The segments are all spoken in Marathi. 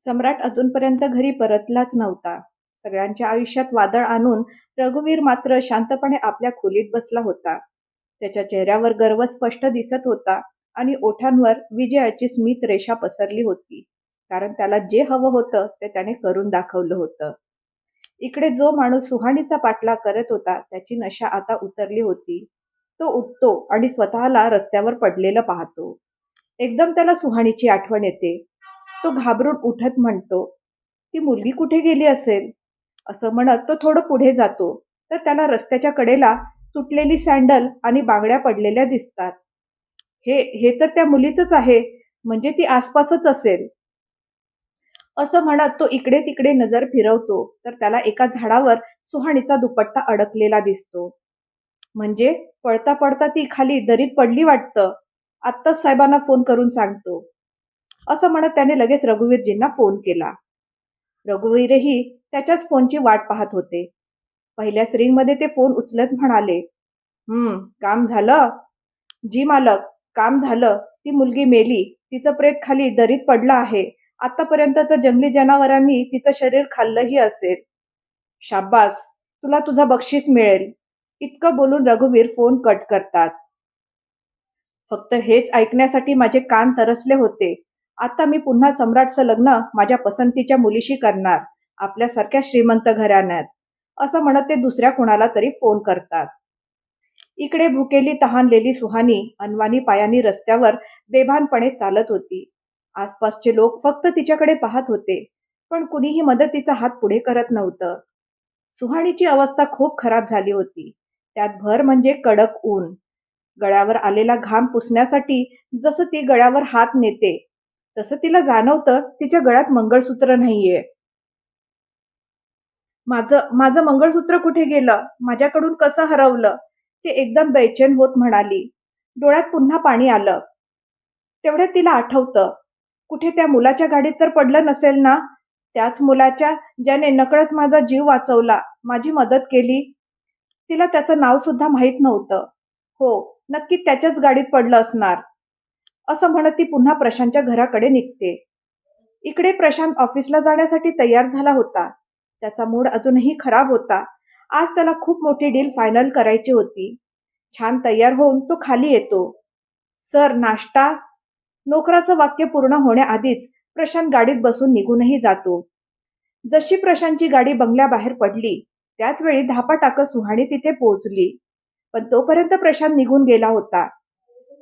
सम्राट अजूनपर्यंत घरी परतलाच नव्हता. सगळ्यांच्या आयुष्यात वादळ आणून रघुवीर मात्र शांतपणे आपल्या खोलीत बसला होता. त्याच्या चेहऱ्यावर गर्व स्पष्ट दिसत होता आणि ओठांवर विजयाची स्मित रेषा पसरली होती. कारण त्याला जे हवं होतं ते त्याने करून दाखवलं होतं. इकडे जो माणूस सुहाणीचा पाठलाग करत होता त्याची नशा आता उतरली होती. तो उठतो आणि स्वतःला रस्त्यावर पडलेलं पाहतो. एकदम त्याला सुहाणीची आठवण येते. तो घाबरून उठत म्हणतो, "ती मुलगी कुठे गेली असेल?" असं म्हणत तो थोडं पुढे जातो, तर त्याला रस्त्याच्या कडेला तुटलेली सँडल आणि बांगड्या पडलेल्या दिसतात. हे हे तर त्या मुलीचंच आहे, म्हणजे ती आसपासच असेल. असं म्हणत तो इकडे तिकडे नजर फिरवतो, तर त्याला एका झाडावर सुहाणीचा दुपट्टा अडकलेला दिसतो. म्हणजे पळता पळता ती खाली दरीत पडली वाटतं. आत्ताच साहेबांना फोन करून सांगतो. असं म्हणत त्याने लगेच रघुवीरजींना फोन केला. रघुवीरही त्याच्याच फोनची वाट पाहत होते. पहिल्याच रिंगमध्ये ते फोन उचलत म्हणाले, काम झालं?" "जी मालक, काम झालं. ती मुलगी मेली. तिचं प्रेत खाली दरीत पडलं आहे. आतापर्यंत तर जंगली जनावरांनी तिचं शरीर खाल्लंही असेल." "शाब्बास, तुला तुझा बक्षीस मिळेल." इतकं बोलून रघुवीर फोन कट करतात. फक्त हेच ऐकण्यासाठी माझे कान तरसले होते. आता मी पुन्हा सम्राटचं लग्न माझ्या पसंतीच्या मुलीशी करणार, आपल्यासारख्या श्रीमंत घराण्यात. असं म्हणत ते दुसऱ्या कुणाला तरी फोन करतात. इकडे भुकेली तहानलेली सुहानी अनवाणी पायांनी रस्त्यावर बेभानपणे चालत होती. आसपासचे लोक फक्त तिच्याकडे पाहत होते, पण कुणीही मदतीचा हात पुढे करत नव्हतं. सुहाणीची अवस्था खूप खराब झाली होती. त्यात भर म्हणजे कडक ऊन. गळ्यावर आलेला घाम पुसण्यासाठी जसं ती गळ्यावर हात नेते, तसं तिला जाणवतं तिच्या गळ्यात मंगळसूत्र नाहीये. माझं माझं मंगळसूत्र कुठे गेलं? माझ्याकडून कसं हरवलं? ती एकदम बेचैन होत म्हणाली. डोळ्यात पुन्हा पाणी आलं. तेवढ्यात तिला आठवतं, कुठे त्या मुलाच्या गाडीत तर पडलं नसेल ना? त्याच मुलाच्या, ज्याने नकळत माझा जीव वाचवला, माझी मदत केली. तिला त्याचं नाव सुद्धा माहीत नव्हतं. हो, नक्की त्याच्याच गाडीत पडलं असणार. असं म्हणत ती पुन्हा प्रशांतच्या घराकडे निघते. इकडे प्रशांत ऑफिसला जाण्यासाठी तयार झाला होता. त्याचा मूड अजूनही खराब होता. आज त्याला खूप मोठी डील फायनल करायची होती. छान तयार होऊन तो खाली येतो. "सर, नाश्ता?" नोकराचं वाक्य पूर्ण होण्याआधीच प्रशांत गाडीत बसून निघूनही जातो. जशी प्रशांतची गाडी बंगल्याबाहेर पडली, त्याच वेळी धापा टाकत सुहाणी तिथे पोहोचली. पण तोपर्यंत प्रशांत निघून गेला होता.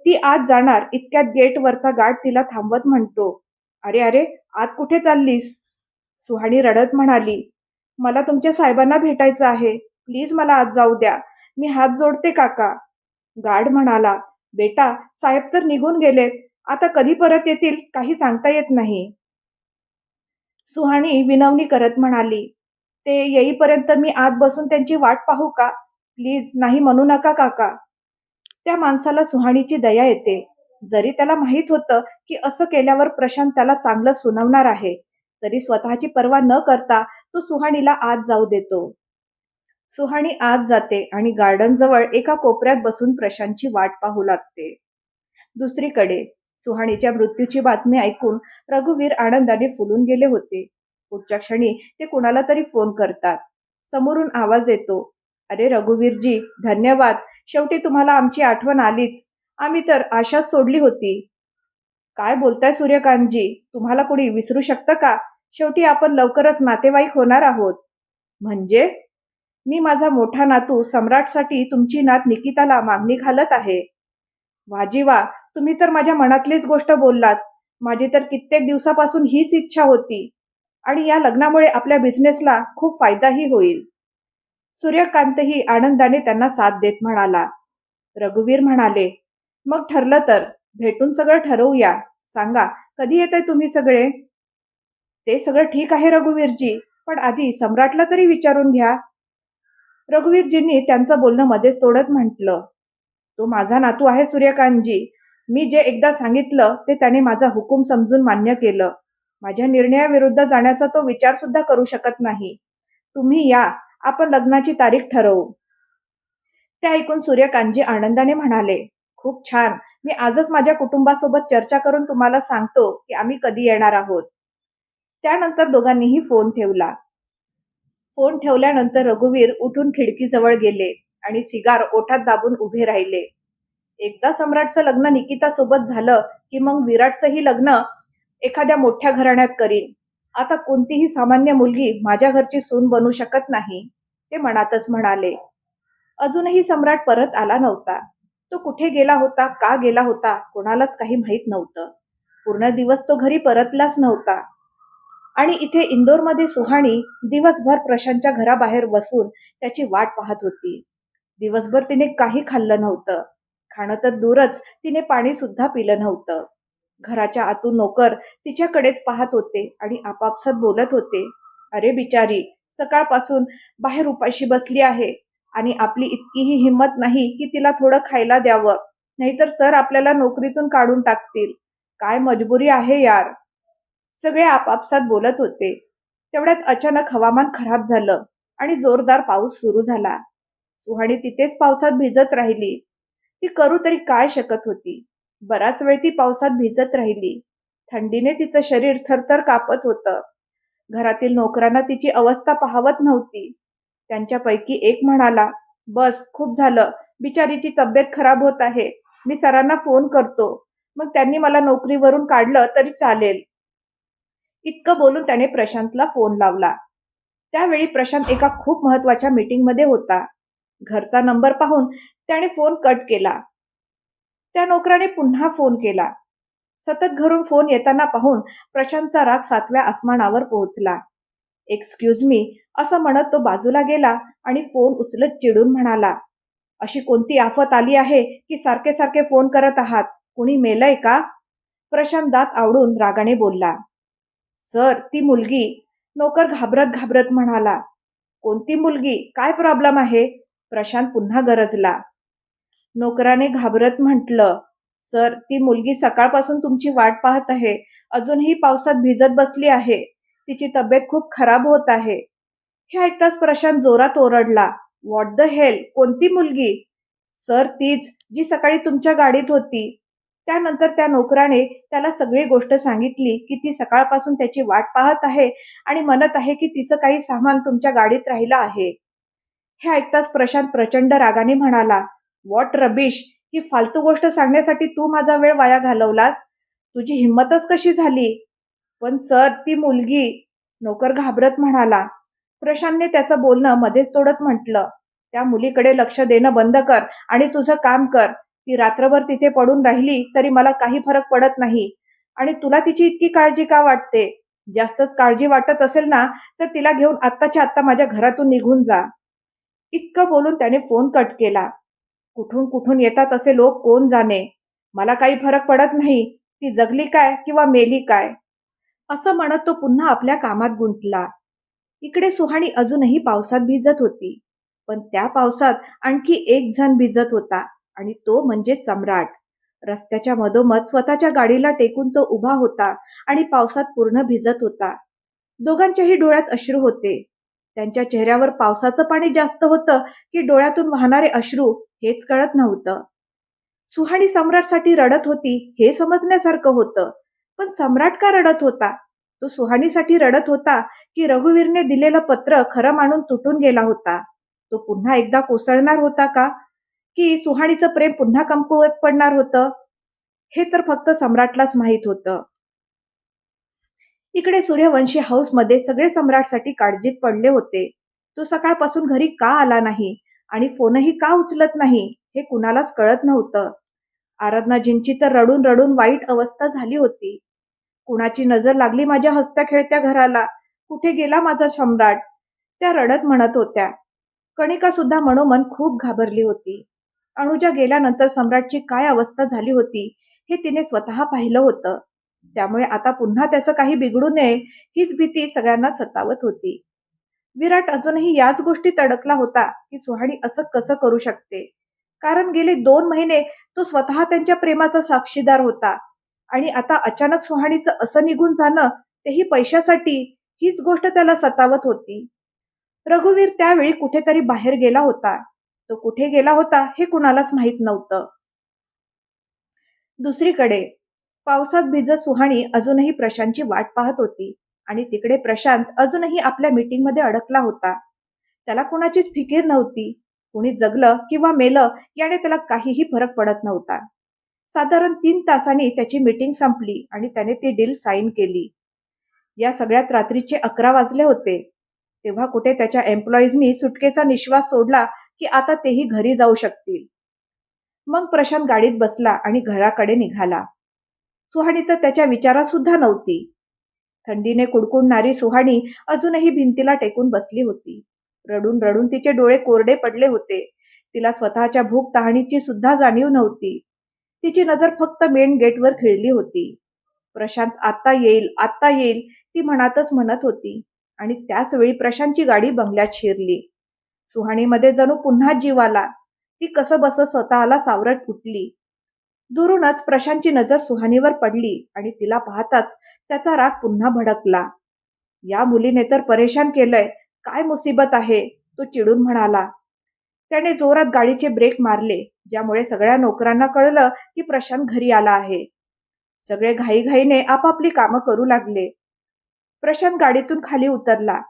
ती आत जाणार इतक्यात गेटवरचा गार्ड तिला थांबवत म्हणतो, "अरे अरे, आत कुठे चाललीस?" सुहाणी रडत म्हणाली, "मला तुमच्या साहेबांना भेटायचं आहे. प्लीज मला आत जाऊ द्या. मी हात जोडते काका." गार्ड म्हणाला, "बेटा, साहेब तर निघून गेलेत. आता कधी परत येतील काही सांगता येत नाही." सुहाणी विनवणी करत म्हणाली, "ते येईपर्यंत मी आत बसून त्यांची वाट पाहू का? प्लीज नाही म्हणू नका काका." त्या माणसाला सुहाणीची दया येते. जरी त्याला माहित होतं की असं केल्यावर प्रशांत त्याला चांगलं सुनावणार आहे, तरी स्वतःची पर्वा न करता तो सुहाणीला आत जाऊ देतो. सुहाणी आत जाते आणि गार्डन जवळ एका कोपऱ्यात बसून प्रशांतची वाट पाहू लागते. दुसरीकडे सुहाणीच्या मृत्यूची बातमी ऐकून रघुवीर आनंदाने फुलून गेले होते. पुढच्या क्षणी ते कुणाला तरी फोन करतात. समोरून आवाज येतो, "अरे रघुवीरजी, धन्यवाद. शेवटी तुम्हाला आमची आठवण आलीच. आम्ही तर आशाच सोडली होती." "काय बोलताय सूर्यकांतजी? तुम्हाला कोणी विसरू शकतं का? शेवटी आपण लवकरच नातेवाईक होणार आहोत." "म्हणजे?" "मी माझा मोठा नातू सम्राटसाठी तुमची नात निकिताला मागणी घालत आहे." "वाजी वा, तुम्ही तर माझ्या मनातलीच गोष्ट बोललात. माझी तर कित्येक दिवसापासून हीच इच्छा होती. आणि या लग्नामुळे आपल्या बिझनेसला खूप फायदाही होईल." सूर्यकांतही आनंदाने त्यांना साथ देत म्हणाला. रघुवीर म्हणाले, "मग ठरलं तर भेटून सगळं ठरवूया. सांगा, कधी येताय तुम्ही सगळे?" "ते सगळं ठीक आहे रघुवीरजी, पण आधी सम्राटला तरी विचारून घ्या." रघुवीरजींनी त्यांचं बोलणं मध्येच तोडत म्हटलं, "तो माझा नातू आहे सूर्यकांतजी. मी जे एकदा सांगितलं ते त्याने माझा हुकूम समजून मान्य केलं. माझ्या निर्णयाविरुद्ध जाण्याचा तो विचार सुद्धा करू शकत नाही. तुम्ही या, आपण लग्नाची तारीख ठरवू." ते ऐकून सूर्यकांतजी आनंदाने म्हणाले, "खूप छान. मी आजच माझ्या कुटुंबासोबत चर्चा करून तुम्हाला सांगतो की आम्ही कधी येणार आहोत." त्यानंतर दोघांनीही फोन ठेवला. फोन ठेवल्यानंतर रघुवीर उठून खिडकीजवळ गेले आणि सिगार ओठात दाबून उभे राहिले. एकदा सम्राटचं लग्न निकिता सोबत झालं की मग विराटचंही लग्न एखाद्या मोठ्या घराण्यात करीन. आता कोणतीही सामान्य मुलगी माझ्या घरची सून बनू शकत नाही, ते मनातच म्हणाले. अजूनही सम्राट परत आला नव्हता. तो कुठे गेला होता, का गेला होता, कोणालाच काही माहीत नव्हतं. पूर्ण दिवस तो घरी परतलाच नव्हता. आणि इथे इंदोरमध्ये सुहाणी दिवसभर प्रशांतच्या घराबाहेर बसून त्याची वाट पाहत होती. दिवसभर तिने काही खाल्लं नव्हतं. खाणं तर दूरच, तिने पाणी सुद्धा पिलं नव्हतं. घराच्या आतून नोकर तिच्याकडेच पाहत होते आणि आपापसात बोलत होते. अरे बिचारी, सकाळपासून बाहेर उपाशी बसली आहे आणि आपली इतकीही हिंमत नाही की तिला थोडं खायला द्यावं, नाहीतर सर आपल्याला नोकरीतून काढून टाकतील. काय मजबुरी आहे यार. सगळे आपापसात बोलत होते. तेवढ्यात अचानक हवामान खराब झालं आणि जोरदार पाऊस सुरू झाला. सुहाणी तिथेच पावसात भिजत राहिली. ती करू तरी काय शकत होती. बराच वेळ ती पावसात भिजत राहिली. थंडीने तिचं शरीर थरथर कापत होतं. घरातील नोकरांना तिची अवस्था पाहवत नव्हती. त्यांच्यापैकी एक म्हणाला, बस खूप झालं, बिचारीची तब्येत खराब होत आहे. मी सरांना फोन करतो, मग त्यांनी मला नोकरीवरून काढलं तरी चालेल. इतकं बोलून त्याने प्रशांतला फोन लावला. त्यावेळी प्रशांत एका खूप महत्वाच्या मीटिंगमध्ये होता. घरचा नंबर पाहून त्याने फोन कट केला. त्या नोकराने पुन्हा फोन केला. सतत घरून फोन येताना पाहून प्रशांतचा राग 7व्या आसमानावर पोहोचला. एक्सक्यूज मी, असं म्हणत तो बाजूला गेला आणि फोन उचलत चिडून म्हणाला, अशी कोणती आफत आली आहे की सारखे सारखे फोन करत आहात? कुणी मेलंय का? प्रशांत दात आवडून रागाने बोलला. सर, ती मुलगी. नोकर घाबरत घाबरत म्हणाला. कोणती मुलगी? काय प्रॉब्लेम आहे? प्रशांत पुन्हा गरजला. नोकराने घाबरत म्हटलं, सर, ती मुलगी सकाळपासून तुमची वाट पाहत आहे. अजूनही पावसात भिजत बसली आहे. तिची तब्येत खूप खराब होत आहे. हे ऐकताच प्रशांत जोरात ओरडला. What the hell? कोणती मुलगी? सर, तीच जी सकाळी तुमच्या गाडीत होती. त्यानंतर त्या नोकराने त्याला सगळी गोष्ट सांगितली की ती सकाळपासून त्याची वाट पाहत आहे आणि म्हणत आहे की तिचं काही सामान तुमच्या गाडीत राहिलं आहे. हे ऐकताच प्रशांत प्रचंड रागाने म्हणाला, व्हॉट रबिश, ही फालतू गोष्ट सांगण्यासाठी तू माझा वेळ वाया घालवलास? तुझी हिंमतच कशी झाली? पण सर, ती मुलगी. नोकर घाबरत म्हणाला. प्रशांतने त्याचं बोलणं मध्येच तोडत म्हटलं, त्या मुलीकडे लक्ष देणं बंद कर आणि तुझं काम कर. ती रात्रभर तिथे पडून राहिली तरी मला काही फरक पडत नाही. आणि तुला तिची इतकी काळजी का वाटते? जास्तच काळजी वाटत असेल ना, तर तिला घेऊन आत्ताच्या आत्ता माझ्या घरातून निघून जा. इतकं बोलून त्याने फोन कट केला. कुठून कुठून येतात असे लोक कोण जाणे. मला काही फरक पडत नाही. ती जगली काय किंवा मेली काय, असं म्हणत तो पुन्हा आपल्या कामात गुंतला. इकडे सुहाणी अजूनही पावसात भिजत होती. पण त्या पावसात आणखी एक जण भिजत होता आणि तो म्हणजे सम्राट. रस्त्याच्या मधोमध स्वतःच्या गाडीला टेकून तो उभा होता आणि पावसात पूर्ण भिजत होता. दोघांच्याही डोळ्यात अश्रू होते. त्यांच्या चेहऱ्यावर पावसाचं पाणी जास्त होतं की डोळ्यातून वाहणारे अश्रू, हेच कळत नव्हतं. सुहाणी सम्राटसाठी रडत होती हे समजण्यासारखं होतं. पण सम्राट का रडत होता? तो सुहाणीसाठी रडत होता की रघुवीरने दिलेलं पत्र खरं मानून तुटून गेला होता? तो पुन्हा एकदा कोसळणार होता का? की सुहाणीचं प्रेम पुन्हा कमकुवत पडणार होतं? हे तर फक्त सम्राटलाच माहीत होतं. इकडे सूर्यवंशी हाऊसमध्ये सगळे सम्राटसाठी काळजीत पडले होते. तो सकाळपासून घरी का आला नाही आणि फोनही का उचलत नाही, हे कुणालाच कळत नव्हतं. आराधनाजींची तर रडून रडून वाईट अवस्था झाली होती. कुणाची नजर लागली माझ्या हसत्या खेळत्या घराला? कुठे गेला माझा सम्राट? त्या रडत म्हणत होत्या. कणिका सुद्धा मनोमन खूप घाबरली होती. अनुजा गेल्यानंतर सम्राटची काय अवस्था झाली होती हे तिने स्वतः पाहिलं होतं. त्यामुळे आता पुन्हा त्याचं काही बिघडू नये हीच भीती सगळ्यांना सतावत होती. विराट अजूनही याच गोष्टीत अडकला होता की सुहाणी असं कसं करू शकते. कारण गेले 2 महिने तो स्वतः त्यांच्या प्रेमाचा साक्षीदार होता आणि आता अचानक सुहाणीचं असं निघून जाणं, तेही पैशासाठी, हीच गोष्ट त्याला सतावत होती. रघुवीर त्यावेळी कुठेतरी बाहेर गेला होता. तो कुठे गेला होता हे कुणालाच माहित नव्हतं. दुसरीकडे पावसात भिजत सुहाणी अजूनही प्रशांतची वाट पाहत होती. आणि तिकडे प्रशांत अजूनही आपल्या मीटिंगमध्ये अडकला होता. त्याला कोणाचीच फिकीर नव्हती. कोणी जगलं किंवा मेलं याने त्याला काहीही फरक पडत नव्हता. साधारण 3 तासांनी त्याची मीटिंग संपली आणि त्याने ती डील साईन केली. या सगळ्यात रात्रीचे 11 वाजले होते. तेव्हा कुठे त्याच्या एम्प्लॉईजनी सुटकेचा निश्वास सोडला की आता तेही घरी जाऊ शकतील. मग प्रशांत गाडीत बसला आणि घराकडे निघाला. सुहाणी तर त्याच्या विचारात सुद्धा नव्हती. थंडीने कुडकुडणारी सुहाणी अजूनही भिंतीला टेकून बसली होती. रडून रडून तिचे डोळे कोरडे पडले होते. तिला स्वतःच्या भूक तहानीची सुद्धा जाणीव नव्हती. तिची नजर फक्त मेन गेटवर खिळली होती. प्रशांत आता येईल, आता येईल, ती मनातच म्हणत होती. आणि त्याच वेळी प्रशांतची गाडी बंगल्यात शिरली. सुहाणीमध्ये जणू पुन्हा जीव आला. ती कसंबस स्वतःला सावरत उठली. दुरूनच प्रशांतची नजर सुहाणीवर पडली आणि तिला पाहताच त्याचा राग पुन्हा भडकला. या मुलीने तर परेशान केलंय, काय मुसीबत आहे, तो चिडून म्हणाला. त्याने जोरात गाडीचे ब्रेक मारले, ज्यामुळे सगळ्या नोकरांना कळलं की प्रशांत घरी आला आहे. सगळे घाईघाईने आपापली कामं करू लागले. प्रशांत गाडीतून खाली उतरला.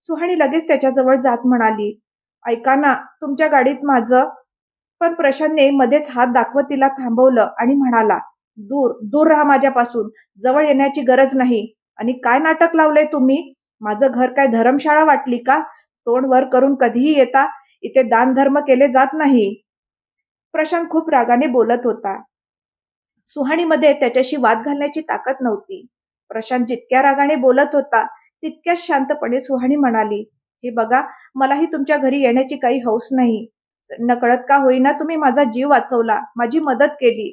सुहाणी लगेच त्याच्याजवळ जात म्हणाली, ऐका ना, तुमच्या गाडीत माझं. पण प्रशांतने मध्येच हात दाखवत तिला थांबवलं आणि म्हणाला, दूर दूर राहा माझ्यापासून, जवळ येण्याची गरज नाही. आणि काय नाटक लावलंय तुम्ही? माझं घर काय धर्मशाळा वाटली का? तोंड वर करून कधीही येता, इथे दान धर्म केले जात नाही. प्रशांत खूप रागाने बोलत होता. सुहाणीमध्ये त्याच्याशी वाद घालण्याची ताकद नव्हती. प्रशांत जितक्या रागाने बोलत होता तितक्याच शांतपणे सुहाणी म्हणाली, हे बघा, मलाही तुमच्या घरी येण्याची काही हौस नाही. नकळत का होईना तुम्ही माझा जीव वाचवला, माझी मदत केली.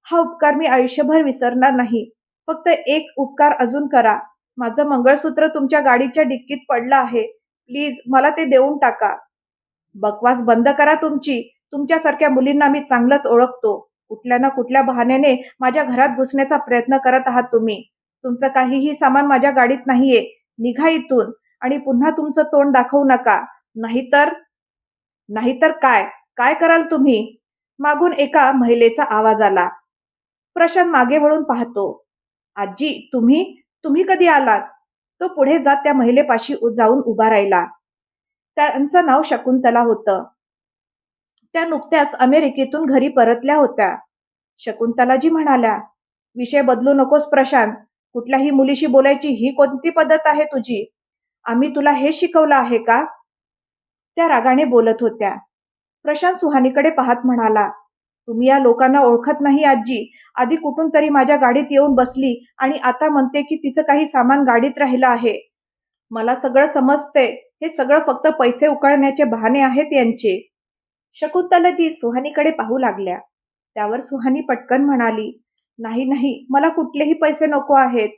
हा उपकार मी आयुष्यभर विसरणार नाही. फक्त एक उपकार अजून करा. माझं मंगळसूत्र तुमच्या गाडीच्या डिक्कीत पडलं आहे. प्लीज मला ते देऊन टाका. बकवास बंद करा तुमची. तुमच्यासारख्या मुलींना मी चांगलंच ओळखतो. कुठल्या ना कुठल्या बहाण्याने माझ्या घरात घुसण्याचा प्रयत्न करत आहात तुम्ही. तुमचं काहीही सामान माझ्या गाडीत नाहीये. निघा इथून आणि पुन्हा तुमचं तोंड दाखवू नका. नाहीतर नाहीतर काय काय कराल तुम्ही? मागून एका महिलेचा आवाज आला. प्रशांत मागे वळून पाहतो. आजी, तुम्ही तुम्ही कधी आलात? तो पुढे जात त्या महिलेपाशी जाऊन उभा राहिला. त्यांचं नाव शकुंतला होतं. त्या नुकत्याच अमेरिकेतून घरी परतल्या होत्या. शकुंतलाजी म्हणाल्या, विषय बदलू नकोस प्रशांत. कुठल्याही मुलीशी बोलायची ही कोणती पद्धत आहे तुझी? आम्ही तुला हे शिकवलं आहे का? त्या रागाने बोलत होत्या. प्रशांत सुहानीकडे पाहत म्हणाला, तुम्ही या लोकांना ओळखत नाही आजी. आधी कुठून तरी माझ्या गाडीत येऊन बसली आणि आता म्हणते की तिचं काही सामान गाडीत राहिलं आहे. मला सगळं समजते. हे सगळं फक्त पैसे उकळण्याचे बहाणे आहेत यांचे. शकुंतलाजी सुहानीकडे पाहू लागल्या. त्यावर सुहानी पटकन म्हणाली, नाही नाही, मला कुठलेही पैसे नको आहेत.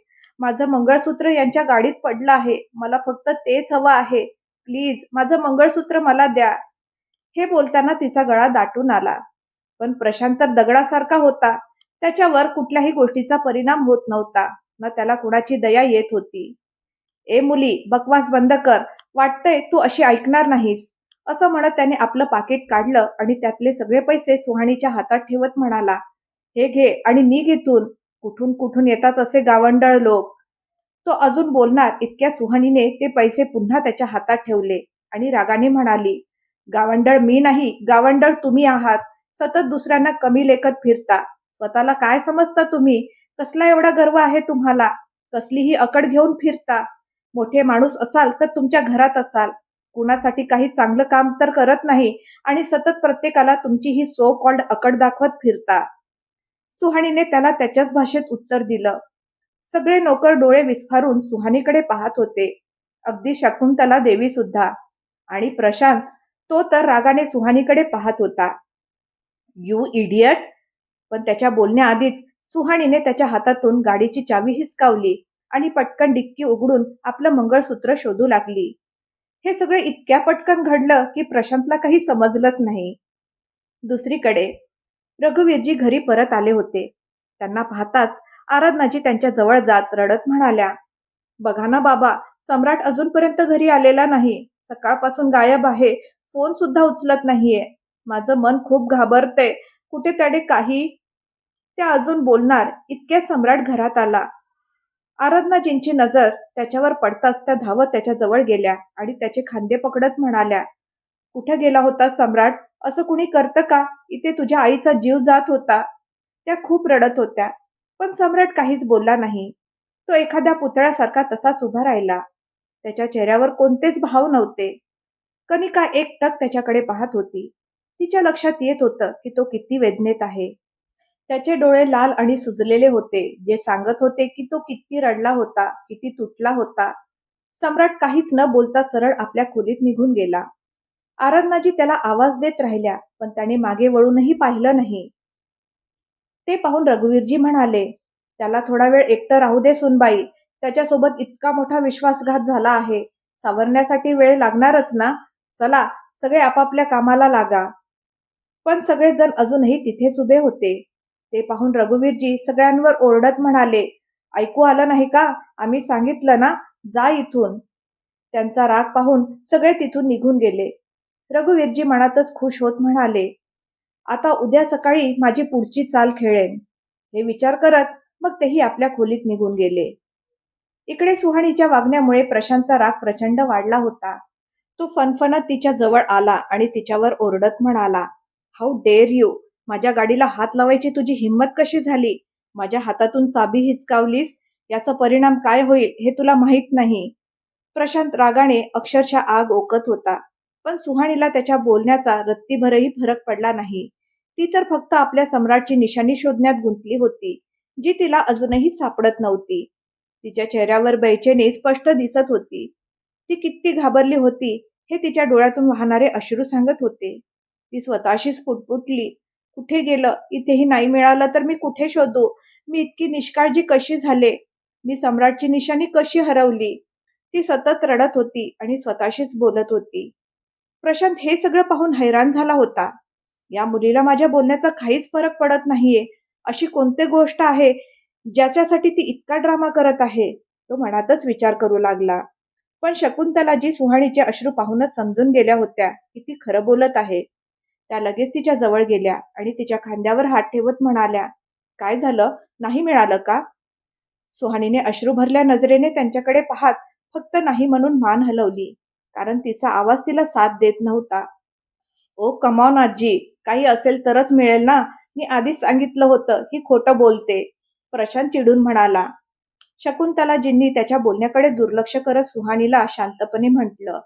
माझं मंगळसूत्र यांच्या गाडीत पडलं आहे. मला फक्त तेच हवं आहे. प्लीज माझं मंगळसूत्र मला द्या. हे बोलताना तिचा गळा दाटून आला. पण प्रशांत तर दगडासारखा होता. त्याच्यावर कुठल्याही गोष्टीचा परिणाम होत नव्हता, ना त्याला कुणाची दया येत होती. ए मुली, बकवास बंद कर. वाटतंय तू अशी ऐकणार नाहीस. असं म्हणत त्याने आपलं पाकिट काढलं आणि त्यातले सगळे पैसे सुहाणीच्या हातात ठेवत म्हणाला, हे घे आणि निघ इथून. कुठून कुठून येतात असे गावंढळ लोक. तो अजून बोलणार इतक्या सुहाणीने ते पैसे पुन्हा त्याच्या हातात ठेवले आणि रागाने म्हणाली, गावंढळ मी नाही, गावंढळ तुम्ही आहात. सतत दुसऱ्यांना कमी लेखत फिरता. स्वतःला काय समजता तुम्ही? कसला एवढा गर्व आहे तुम्हाला? कसलीही अकड घेऊन फिरता. मोठे माणूस असाल तर तुमच्या घरात असाल. कुणासाठी काही चांगलं काम तर करत नाही आणि सतत प्रत्येकाला तुमची ही सो कॉल्ड अकड दाखवत फिरता. सुहाणीने त्याला त्याच्याच भाषेत उत्तर दिलं. सगळे नोकर डोळे विस्फारून सुहानीकडे पाहत होते, अगदी शकुंतला देवी सुद्धा. आणि प्रशांत, तो तर रागाने सुहानीकडे पाहत होता. You idiot. पण त्याच्या बोलण्याआधीच सुहाणीने त्याच्या हातातून गाडीची चावी हिसकावली आणि पटकन डिक्की उघडून आपलं मंगळसूत्र शोधू लागली. हे सगळे इतक्या पटकन घडलं की प्रशांतला काही समजलंच नाही. दुसरीकडे रघुवीरजी घरी परत आले होते. त्यांना पाहताच आराधनाजी त्यांच्या जवळ जात रडत म्हणाल्या, बघा ना बाबा, सम्राट अजूनपर्यंत घरी आलेला नाही. सकाळपासून गायब आहे. फोन सुद्धा उचलत नाहीये. माझं मन खूप घाबरते. कुठे त्याने काही. त्या अजून बोलणार इतक्यात सम्राट घरात आला. आराधनाजींची नजर त्याच्यावर पडताच त्या धावत त्याच्या जवळ गेल्या आणि त्याचे खांदे पकडत म्हणाल्या, "कुठे गेला होता सम्राट? असं कुणी करतं का? इथे तुझ्या आईचा जीव जात होता." त्या खूप रडत होत्या, पण सम्राट काहीच बोलला नाही. तो एखाद्या पुतळ्यासारखा तसाच उभा राहिला. त्याच्या चेहऱ्यावर कोणतेच भाव नव्हते. कनिका एकटक त्याच्याकडे पाहत होती. तिच्या लक्षात येत होतं की तो किती वेदनेत आहे. त्याचे डोळे लाल आणि सुजलेले होते, जे सांगत होते की तो किती रडला होता, किती तुटला होता. सम्राट काहीच न बोलता सरळ आपल्या खोलीत निघून गेला. आराधनाजी त्याला आवाज देत राहिल्या, पण त्याने मागे वळूनही पाहिलं नाही. ते पाहून रघुवीरजी म्हणाले, "त्याला थोडा वेळ एकटं राहू दे सुनबाई. त्याच्यासोबत इतका मोठा विश्वासघात झाला आहे. सावरण्यासाठी वेळ लागणारच ना. चला, सगळे आपापल्या कामाला लागा." पण सगळेजण अजूनही तिथेच उभे होते. ते पाहून रघुवीरजी सगळ्यांवर ओरडत म्हणाले, "ऐकू आलं नाही का? आम्ही सांगितलं ना, जा इथून." त्यांचा राग पाहून सगळे तिथून निघून गेले. रघुवीरजी मनातच खुश होत म्हणाले, "आता उद्या सकाळी माझी पुढची चाल खेळेन." हे विचार करत मग तेही आपल्या खोलीत निघून गेले. इकडे सुहाणीच्या वागण्यामुळे प्रशांतचा राग प्रचंड वाढला होता. तो फणफणत तिच्या जवळ आला आणि तिच्यावर ओरडत म्हणाला, "हाऊ डेअर यू! माझ्या गाडीला हात लावायची तुझी हिंमत कशी झाली? माझ्या हातातून चाबी हिसकावलीस, याचा परिणाम काय होईल हे तुला माहीत नाही." प्रशांत रागाने अक्षरशः आग ओकत होता, पण सुहाणीला त्याच्या बोलण्याचा रत्तीभरही फरक पडला नाही. ती तर फक्त आपल्या सम्राटची निशाणी शोधण्यात गुंतली होती, जी तिला अजूनही सापडत नव्हती. तिच्या चेहऱ्यावर बेचैनी स्पष्ट दिसत होती. ती किती घाबरली होती हे तिच्या डोळ्यातून वाहणारे अश्रू सांगत होते. ती स्वतःशीच पुटपुटली, "कुठे गेलं? इथेही नाही मिळालं तर मी कुठे शोधू? मी इतकी निष्काळजी कशी झाले? मी सम्राटची निशाणी कशी हरवली?" ती सतत रडत होती आणि स्वतःशीच बोलत होती. प्रशांत हे सगळं पाहून हैराण झाला होता. या मुलीला माझ्या बोलण्याचा काहीच फरक पडत नाहीये. अशी कोणती गोष्ट आहे ज्याच्यासाठी ती इतका ड्रामा करत आहे? तो मनातच विचार करू लागला. पण शकुंतला जी सुहाणीचे अश्रू पाहूनच समजून गेल्या होत्या की ती खरं बोलत आहे, त्या लगेच तिच्या जवळ गेल्या आणि तिच्या खांद्यावर हात ठेवत म्हणाल्या, "काय झालं? नाही मिळालं का?" सुहाणीने अश्रू भरल्या नजरेने त्यांच्याकडे पाहत फक्त नाही म्हणून मान हलवली, कारण तिचा आवाज तिला साथ देत नव्हता. "ओ कम ऑन आजी, काही असेल तरच मिळेल ना. मी आधीच सांगितलं होतं ही खोटं बोलते." प्रशांत चिडून म्हणाला. शकुंतलाजींनी त्याच्या बोलण्याकडे दुर्लक्ष करत सुहाणीला शांतपणे म्हटलं,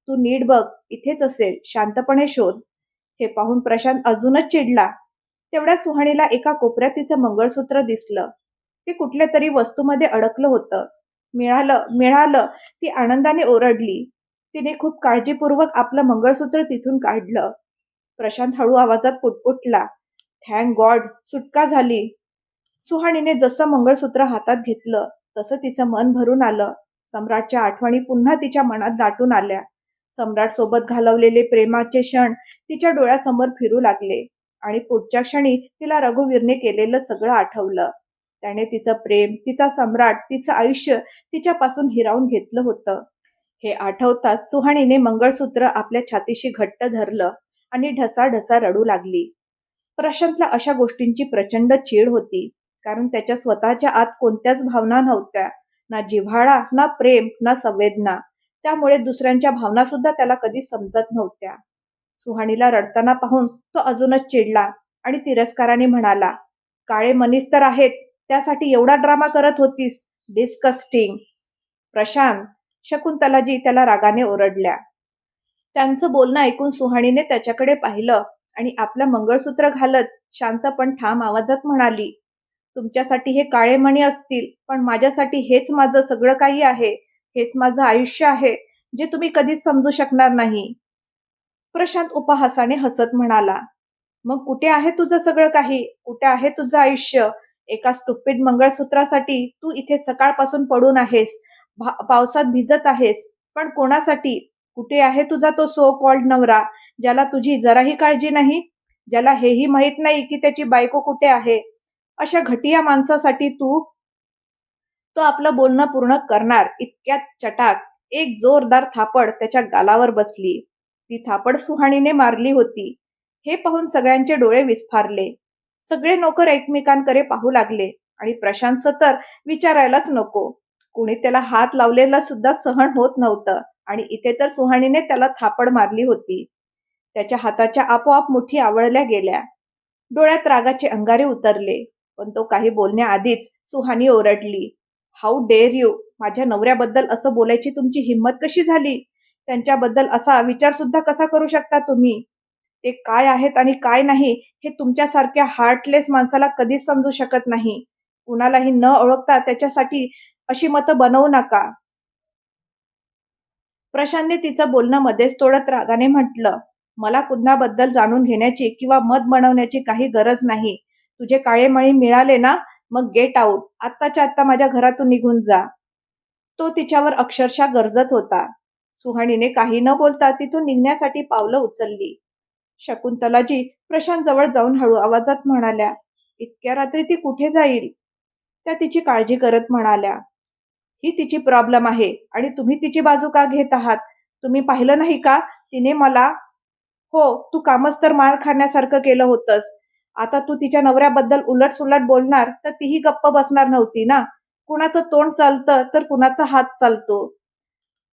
"तू नीट बघ, इथेच असेल, शांतपणे शोध." हे पाहून प्रशांत अजूनच चिडला. तेवढ्या सुहाणीला एका कोपऱ्यात तिचं मंगळसूत्र दिसलं. ते कुठल्या तरी वस्तूमध्ये अडकलं होतं. "मिळालं, मिळालं!" ती आनंदाने ओरडली. तिने खूप काळजीपूर्वक आपलं मंगळसूत्र तिथून काढलं. प्रशांत हळू आवाजात पुटपुटला, "थँक गॉड, सुटका झाली." सुहाणीने जसं मंगळसूत्र हातात घेतलं तसं तिचं मन भरून आलं. सम्राटच्या आठवणी पुन्हा तिच्या मनात दाटून आल्या. सम्राट सोबत घालवलेले प्रेमाचे क्षण तिच्या डोळ्यासमोर फिरू लागले आणि पुढच्या क्षणी तिला रघुवीरने केलेलं सगळं आठवलं. त्याने तिचं प्रेम, तिचा सम्राट, तिचं आयुष्य तिच्यापासून हिरावून घेतलं होतं. हे आठवताच सुहाणीने मंगळसूत्र आपल्या छातीशी घट्ट धरलं आणि ढसाढसा रडू लागली. प्रशांतला अशा गोष्टींची प्रचंड चीड होती, कारण त्याच्या स्वतःच्या आत कोणत्याच भावना नव्हत्या. ना जिव्हाळा, ना प्रेम, ना संवेदना. त्यामुळे दुसऱ्यांच्या भावना सुद्धा त्याला कधी समजत नव्हत्या. सुहाणीला रडताना पाहून तो अजूनच चिडला आणि तिरस्काराने म्हणाला, "काळे मनीस तर आहेत, त्यासाठी एवढा ड्रामा करत होतीस? डिस्कस्टिंग." "प्रशांत!" शकुंतलाजी त्याला रागाने ओरडल्या. त्यांचं बोलणं ऐकून सुहाणीने त्याच्याकडे पाहिलं आणि आपलं मंगळसूत्र घालत शांत पण ठाम आवाजात म्हणाली, "तुमच्यासाठी हे काळे मणी असतील, पण माझ्यासाठी हेच माझं सगळं काही आहे. हेच माझं आयुष्य आहे, जे तुम्ही कधीच समजू शकणार नाही." प्रशांत उपहासाने हसत म्हणाला, "मग कुठे आहे तुझं सगळं काही? कुठे आहे तुझं आयुष्य? एका स्टुपिड मंगळसूत्रासाठी तू इथे सकाळपासून पडून आहेस, पावसात भिजत आहेस. पण कोणासाठी? कुठे आहे तुझा तो सो कॉल्ड नवरा, ज्याला तुझी जराही काळजी नाही? ज्याला हेही माहित नाही की त्याची बायको कुठे आहे? अशा घटिया माणसासाठी तो आपलं बोलणं पूर्ण करणार इतक्यात चटाक एक जोरदार थापड त्याच्या गालावर बसली. ती थापड सुहाणीने मारली होती. हे पाहून सगळ्यांचे डोळे विस्फारले. सगळे नोकर एकमेकांकडे पाहू लागले आणि प्रशांतचं तर विचारायलाच नको. कुणी त्याला हात लावलेला सुद्धा सहन होत नव्हतं आणि इथे तर सुहाणीने त्याला थापड मारली होती. त्याच्या हाताच्या आपोआप मुठी आवळल्या गेल्या. डोळ्यात रागाचे अंगारे उतरले. पण तो काही बोलण्याआधीच सुहानी ओरडली, हाऊ डेअर यू! माझ्या नवऱ्याबद्दल असं बोलायची तुमची हिंमत कशी झाली? त्यांच्याबद्दल असा विचार सुद्धा कसा करू शकता तुम्ही? ते काय आहेत आणि काय नाही हे तुमच्यासारख्या हार्टलेस माणसाला कधीच समजू शकत नाही. कुणालाही न ओळखता त्याच्यासाठी अशी मतं बनवू नका. प्रशांतने तिचं बोलणं मध्येच तोडत रागाने म्हटलं, मला कुणाबद्दल जाणून घेण्याची किंवा मत बनवण्याची काही गरज नाही. तुझे काळे मणी मिळाले ना, मग गेट आउट. आत्ताच्या आत्ता माझ्या घरातून निघून जा. तो तिच्यावर अक्षरशः गरजत होता. सुहाणीने काही न बोलता तिथून निघण्यासाठी पावलं उचलली. शकुंतलाजी प्रशांत जवळ जाऊन हळू आवाजात म्हणाल्या, इतक्या रात्री ती कुठे जाईल? त्या तिची काळजी करत म्हणाल्या, ही तिची प्रॉब्लेम आहे आणि तुम्ही तिची बाजू का घेत आहात? तुम्ही पाहिलं नाही का तिने मला हो, तू कामच तर मार खाण्यासारखं केलं होतंस. आता तू तिच्या नवऱ्याबद्दल उलट-सुलट बोलणार तर तीही गप्प बसणार नव्हती ना. कुणाचं तोंड चालतं तर कुणाचा हात चालतो.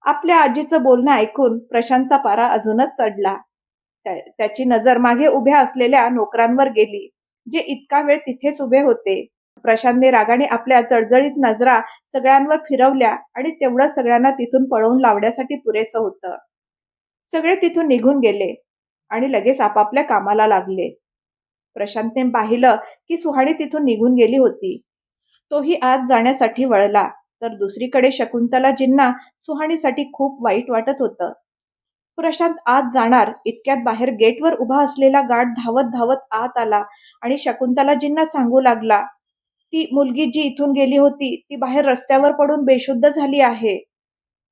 आपल्या आजीचं बोलणं ऐकून प्रशांतचा पारा अजूनच चढला. त्याची नजर मागे उभ्या असलेल्या नोकरांवर गेली, जे इतका वेळ तिथेच उभे होते. प्रशांतने रागाने आपल्या जळजळीत नजरा सगळ्यांवर फिरवल्या आणि तेवढं सगळ्यांना तिथून पळवून लावण्यासाठी पुरेसं होतं. सगळे तिथून निघून गेले आणि लगेच आपापल्या कामाला लागले. प्रशांतने पाहिलं की सुहाणी तिथून निघून गेली होती. तोही आत जाण्यासाठी वळला, तर दुसरीकडे शकुंतलाजींना सुहाणीसाठी खूप वाईट वाटत होतं. प्रशांत आत जाणार इतक्यात बाहेर गेटवर उभा असलेला गार्ड धावत धावत आत आला आणि शकुंतलाजींना सांगू लागला, ती मुलगी जी इथून गेली होती ती बाहेर रस्त्यावर पडून बेशुद्ध झाली आहे.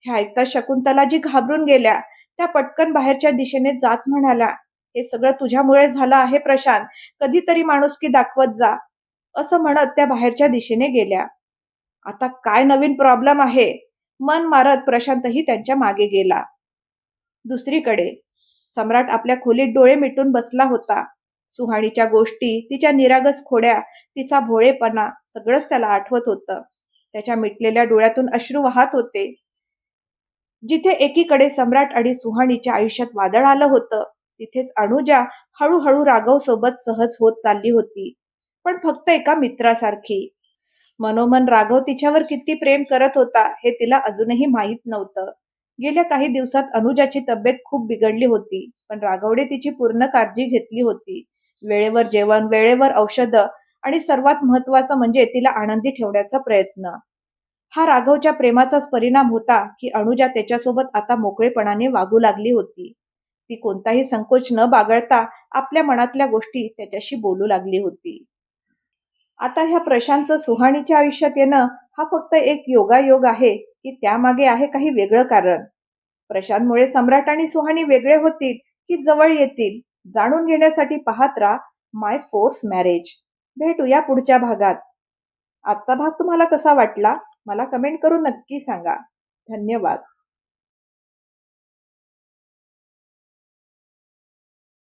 हे ऐकताच शकुंतलाजी घाबरून गेल्या. त्या पटकन बाहेरच्या दिशेने जात म्हणाल्या, हे सगळं तुझ्यामुळे झालं आहे प्रशांत. कधीतरी माणुसकी दाखवत जा. असं म्हणत त्या बाहेरच्या दिशेने गेल्या. आता काय नवीन प्रॉब्लेम आहे? मन मारत प्रशांतही त्यांच्या मागे गेला. दुसरीकडे सम्राट आपल्या खोलीत डोळे मिटून बसला होता. सुहाणीच्या गोष्टी, तिच्या निरागस खोड्या, तिचा भोळेपणा सगळंच त्याला आठवत होतं. त्याच्या मिटलेल्या डोळ्यातून अश्रू वाहत होते. जिथे एकीकडे सम्राट आणि सुहाणीच्या आयुष्यात वादळ आलं होतं, तिथेच अनुजा हळूहळू राघव सोबत सहज होत चालली होती, पण फक्त एका मित्रासारखी. मनोमन राघव तिच्यावर किती प्रेम करत होता हे तिला अजूनही माहीत नव्हतं. गेल्या काही दिवसात अनुजाची तब्येत खूप बिघडली होती, पण राघवने तिची पूर्ण काळजी घेतली होती. वेळेवर जेवण, वेळेवर औषधं आणि सर्वात महत्वाचं म्हणजे तिला आनंदी ठेवण्याचा प्रयत्न. हा राघवच्या प्रेमाचाच परिणाम होता की अनुजा त्याच्यासोबत आता मोकळेपणाने वागू लागली होती. ती कोणताही संकोच न बाळगता आपल्या मनातल्या गोष्टी त्याच्याशी बोलू लागली होती. आता ह्या प्रशांतचं सुहाणीच्या आयुष्यात येणं हा फक्त एक योगायोग आहे की त्यामागे आहे काही वेगळं कारण? प्रशांतमुळे सम्राट आणि सुहाणी वेगळे होतील की जवळ येतील? जाणून घेण्यासाठी पाहत राहा माय फोर्स मॅरेज. भेटूया पुढच्या भागात. आजचा भाग तुम्हाला कसा वाटला मला कमेंट करून नक्की सांगा. धन्यवाद.